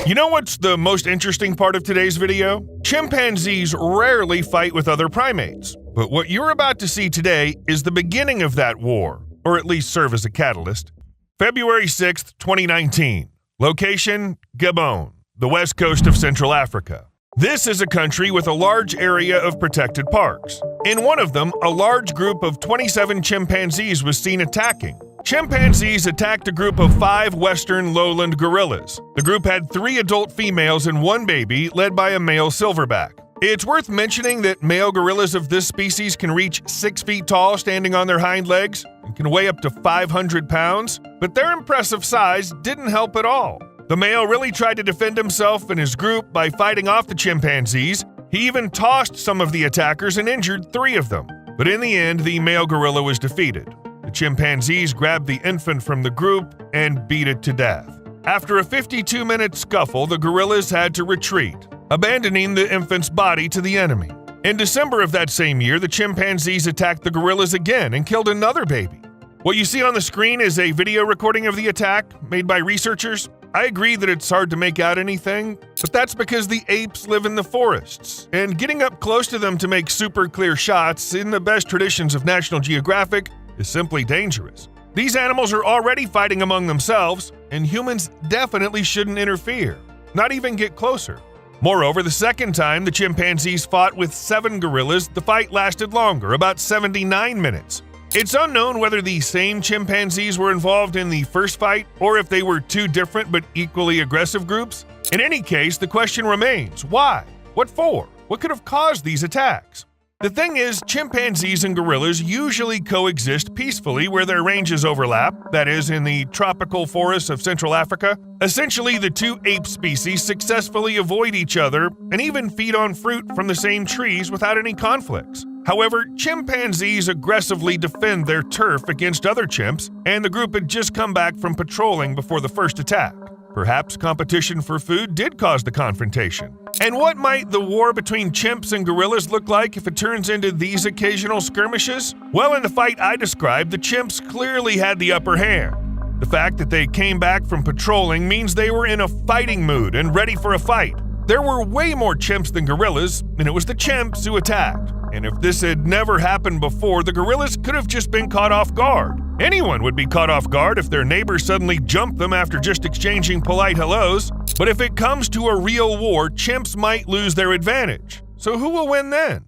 You know what's the most interesting part of today's video? Chimpanzees rarely fight with other primates, but what you're about to see today is the beginning of that war, or at least serve as a catalyst. February 6th, 2019. Location, Gabon, the west coast of Central Africa. This is a country with a large area of protected parks. In one of them, a large group of 27 chimpanzees was seen attacking. Chimpanzees attacked a group of 5 western lowland gorillas. The group had 3 adult females and 1 baby, led by a male silverback. It's worth mentioning that male gorillas of this species can reach 6 feet tall standing on their hind legs and can weigh up to 500 pounds, but their impressive size didn't help at all. The male really tried to defend himself and his group by fighting off the chimpanzees. He even tossed some of the attackers and injured 3 of them. But in the end, the male gorilla was defeated. The chimpanzees grabbed the infant from the group and beat it to death. After a 52-minute scuffle, the gorillas had to retreat, abandoning the infant's body to the enemy. In December of that same year, the chimpanzees attacked the gorillas again and killed another baby. What you see on the screen is a video recording of the attack made by researchers. I agree that it's hard to make out anything, but that's because the apes live in the forests, and getting up close to them to make super clear shots in the best traditions of National Geographic is simply dangerous. These animals are already fighting among themselves, and humans definitely shouldn't interfere, not even get closer. Moreover, the second time the chimpanzees fought with 7 gorillas, the fight lasted longer, about 79 minutes. It's unknown whether the same chimpanzees were involved in the first fight or if they were 2 different but equally aggressive groups. In any case, the question remains, why? What for? What could have caused these attacks? The thing is, chimpanzees and gorillas usually coexist peacefully where their ranges overlap, that is, in the tropical forests of Central Africa. Essentially, the 2 ape species successfully avoid each other and even feed on fruit from the same trees without any conflicts. However, chimpanzees aggressively defend their turf against other chimps, and the group had just come back from patrolling before the first attack. Perhaps competition for food did cause the confrontation. And what might the war between chimps and gorillas look like if it turns into these occasional skirmishes? Well, in the fight I described, the chimps clearly had the upper hand. The fact that they came back from patrolling means they were in a fighting mood and ready for a fight. There were way more chimps than gorillas, and it was the chimps who attacked. And if this had never happened before, the gorillas could have just been caught off guard. Anyone would be caught off guard if their neighbors suddenly jumped them after just exchanging polite hellos. But if it comes to a real war, chimps might lose their advantage. So who will win then?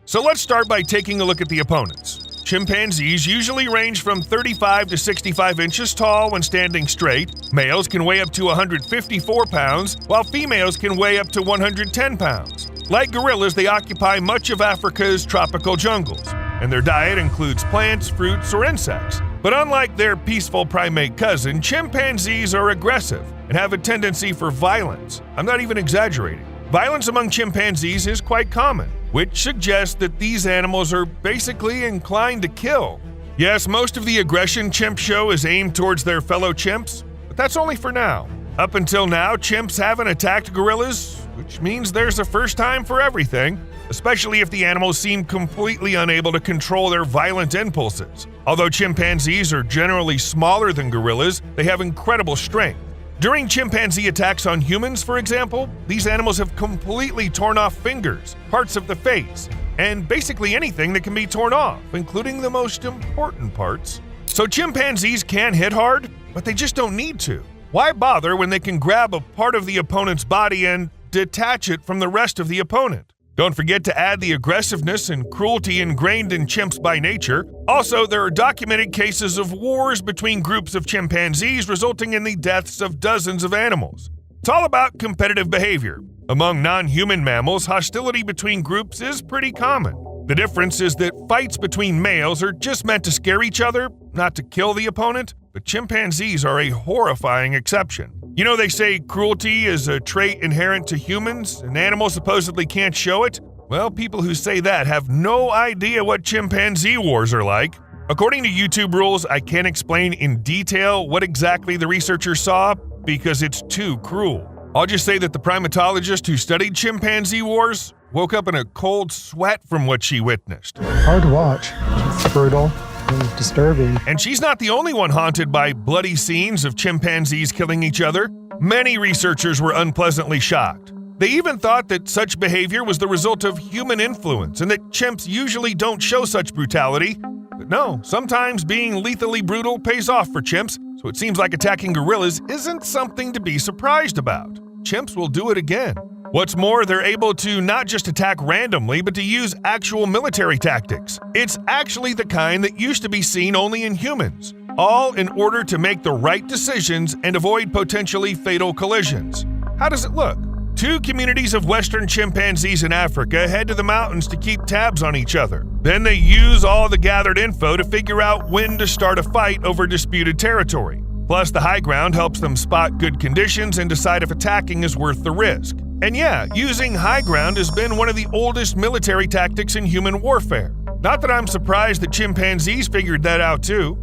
So let's start by taking a look at the opponents. Chimpanzees usually range from 35 to 65 inches tall when standing straight. Males can weigh up to 154 pounds, while females can weigh up to 110 pounds. Like gorillas, they occupy much of Africa's tropical jungles, and their diet includes plants, fruits, or insects. But unlike their peaceful primate cousin, chimpanzees are aggressive and have a tendency for violence. I'm not even exaggerating. Violence among chimpanzees is quite common, which suggests that these animals are basically inclined to kill. Yes, most of the aggression chimps show is aimed towards their fellow chimps, but that's only for now. Up until now, chimps haven't attacked gorillas, which means there's a first time for everything, especially if the animals seem completely unable to control their violent impulses. Although chimpanzees are generally smaller than gorillas, they have incredible strength. During chimpanzee attacks on humans, for example, these animals have completely torn off fingers, parts of the face, and basically anything that can be torn off, including the most important parts. So chimpanzees can hit hard, but they just don't need to. Why bother when they can grab a part of the opponent's body and detach it from the rest of the opponent? Don't forget to add the aggressiveness and cruelty ingrained in chimps by nature. Also, there are documented cases of wars between groups of chimpanzees resulting in the deaths of dozens of animals. It's all about competitive behavior. Among non-human mammals, hostility between groups is pretty common. The difference is that fights between males are just meant to scare each other, not to kill the opponent, but chimpanzees are a horrifying exception. You know, they say cruelty is a trait inherent to humans and animals supposedly can't show it? Well, people who say that have no idea what chimpanzee wars are like. According to YouTube rules, I can't explain in detail what exactly the researchers saw because it's too cruel. I'll just say that the primatologist who studied chimpanzee wars woke up in a cold sweat from what she witnessed. Hard to watch. It's brutal and disturbing. And she's not the only one haunted by bloody scenes of chimpanzees killing each other. Many researchers were unpleasantly shocked. They even thought that such behavior was the result of human influence and that chimps usually don't show such brutality. But no, sometimes being lethally brutal pays off for chimps, so it seems like attacking gorillas isn't something to be surprised about. Chimps will do it again. What's more, they're able to not just attack randomly, but to use actual military tactics. It's actually the kind that used to be seen only in humans, all in order to make the right decisions and avoid potentially fatal collisions. How does it look? Two communities of Western chimpanzees in Africa head to the mountains to keep tabs on each other. Then they use all the gathered info to figure out when to start a fight over disputed territory. Plus, the high ground helps them spot good conditions and decide if attacking is worth the risk. And yeah, using high ground has been one of the oldest military tactics in human warfare. Not that I'm surprised that chimpanzees figured that out too.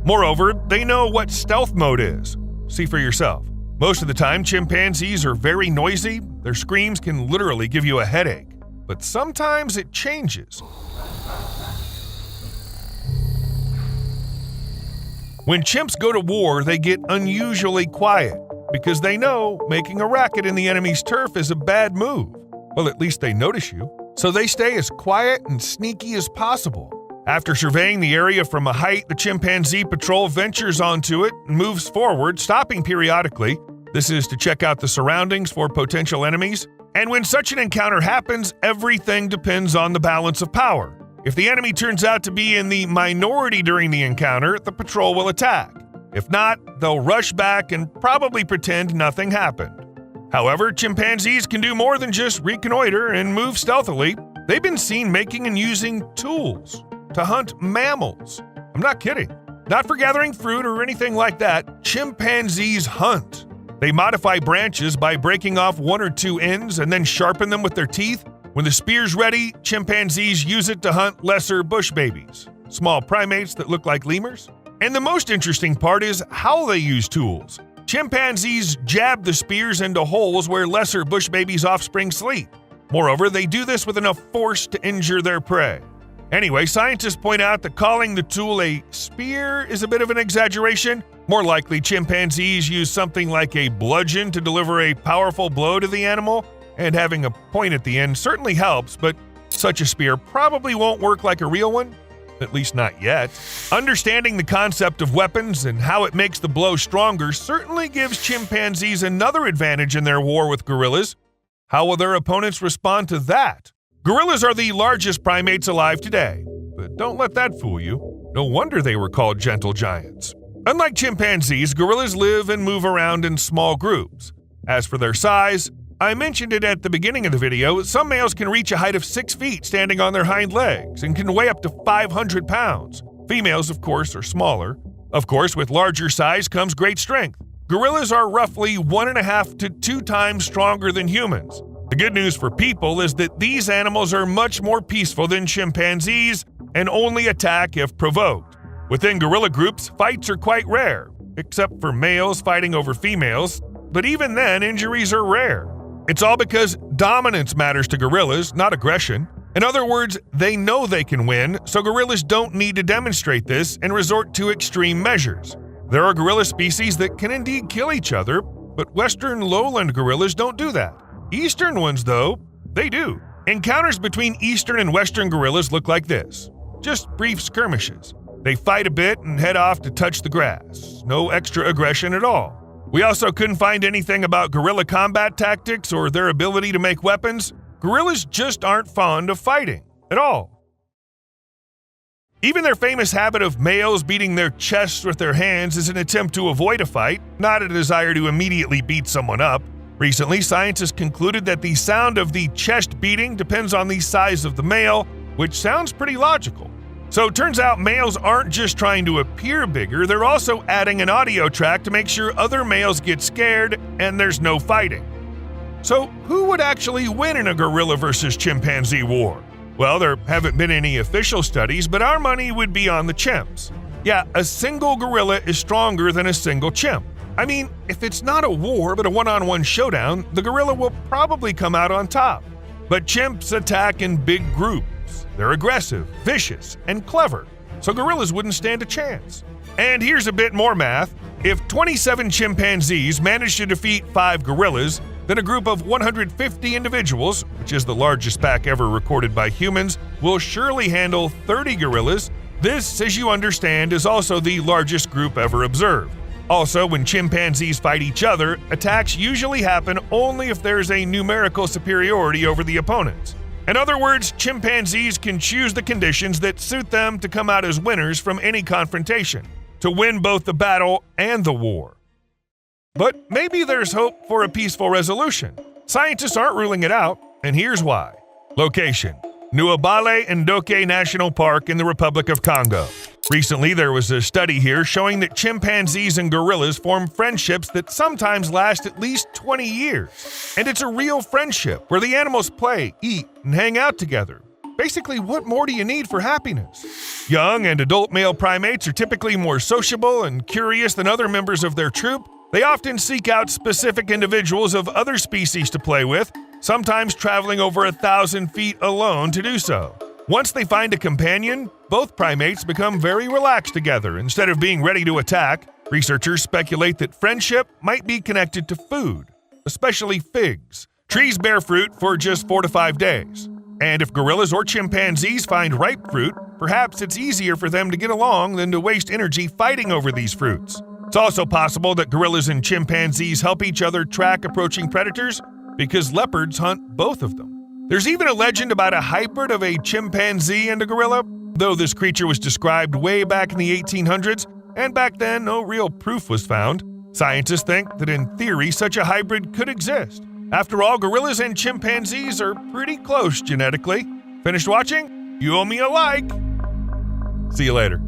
Moreover, they know what stealth mode is. See for yourself. Most of the time, chimpanzees are very noisy. Their screams can literally give you a headache. But sometimes it changes. When chimps go to war, they get unusually quiet because they know making a racket in the enemy's turf is a bad move. Well, at least they notice you. So they stay as quiet and sneaky as possible. After surveying the area from a height, the chimpanzee patrol ventures onto it and moves forward, stopping periodically. This is to check out the surroundings for potential enemies. And when such an encounter happens, everything depends on the balance of power. If the enemy turns out to be in the minority during the encounter, the patrol will attack. If not, they'll rush back and probably pretend nothing happened. However, chimpanzees can do more than just reconnoiter and move stealthily. They've been seen making and using tools to hunt mammals. I'm not kidding. Not for gathering fruit or anything like that. Chimpanzees hunt. They modify branches by breaking off one or two ends and then sharpen them with their teeth. When the spear's ready, chimpanzees use it to hunt lesser bush babies, small primates that look like lemurs. And the most interesting part is how they use tools. Chimpanzees jab the spears into holes where lesser bush babies' offspring sleep. Moreover, they do this with enough force to injure their prey. Anyway, scientists point out that calling the tool a spear is a bit of an exaggeration. More likely, chimpanzees use something like a bludgeon to deliver a powerful blow to the animal, and having a point at the end certainly helps, but such a spear probably won't work like a real one, at least not yet. Understanding the concept of weapons and how it makes the blow stronger certainly gives chimpanzees another advantage in their war with gorillas. How will their opponents respond to that? Gorillas are the largest primates alive today, but don't let that fool you. No wonder they were called gentle giants. Unlike chimpanzees, gorillas live and move around in small groups. As for their size, I mentioned it at the beginning of the video, some males can reach a height of 6 feet standing on their hind legs and can weigh up to 500 pounds. Females, of course, are smaller. Of course, with larger size comes great strength. Gorillas are roughly 1.5 to 2 times stronger than humans. The good news for people is that these animals are much more peaceful than chimpanzees and only attack if provoked. Within gorilla groups, fights are quite rare, except for males fighting over females, but even then, injuries are rare. It's all because dominance matters to gorillas, not aggression. In other words, they know they can win, so gorillas don't need to demonstrate this and resort to extreme measures. There are gorilla species that can indeed kill each other, but Western lowland gorillas don't do that. Eastern ones, though, they do. Encounters between Eastern and Western gorillas look like this. Just brief skirmishes. They fight a bit and head off to touch the grass. No extra aggression at all. We also couldn't find anything about gorilla combat tactics or their ability to make weapons. Gorillas just aren't fond of fighting at all. Even their famous habit of males beating their chests with their hands is an attempt to avoid a fight, not a desire to immediately beat someone up. Recently, scientists concluded that the sound of the chest beating depends on the size of the male, which sounds pretty logical. So it turns out males aren't just trying to appear bigger, they're also adding an audio track to make sure other males get scared and there's no fighting. So who would actually win in a gorilla versus chimpanzee war? Well, there haven't been any official studies, but our money would be on the chimps. Yeah, a single gorilla is stronger than a single chimp. I mean, if it's not a war but a one-on-one showdown, the gorilla will probably come out on top. But chimps attack in big groups. They're aggressive, vicious, and clever, so gorillas wouldn't stand a chance. And here's a bit more math. If 27 chimpanzees manage to defeat 5 gorillas, then a group of 150 individuals, which is the largest pack ever recorded by humans, will surely handle 30 gorillas. This, as you understand, is also the largest group ever observed. Also, when chimpanzees fight each other, attacks usually happen only if there's a numerical superiority over the opponents. In other words, chimpanzees can choose the conditions that suit them to come out as winners from any confrontation, to win both the battle and the war. But maybe there's hope for a peaceful resolution. Scientists aren't ruling it out, and here's why. Location: Nuabale Ndoke National Park in the Republic of Congo. Recently, there was a study here showing that chimpanzees and gorillas form friendships that sometimes last at least 20 years. And it's a real friendship where the animals play, eat, and hang out together. Basically, what more do you need for happiness? Young and adult male primates are typically more sociable and curious than other members of their troop. They often seek out specific individuals of other species to play with, sometimes traveling over 1,000 feet alone to do so. Once they find a companion, both primates become very relaxed together instead of being ready to attack. Researchers speculate that friendship might be connected to food, especially figs. Trees bear fruit for just 4 to 5 days. And if gorillas or chimpanzees find ripe fruit, perhaps it's easier for them to get along than to waste energy fighting over these fruits. It's also possible that gorillas and chimpanzees help each other track approaching predators because leopards hunt both of them. There's even a legend about a hybrid of a chimpanzee and a gorilla, though this creature was described way back in the 1800s, and back then no real proof was found. Scientists think that in theory such a hybrid could exist. After all, gorillas and chimpanzees are pretty close genetically. Finished watching? You owe me a like. See you later.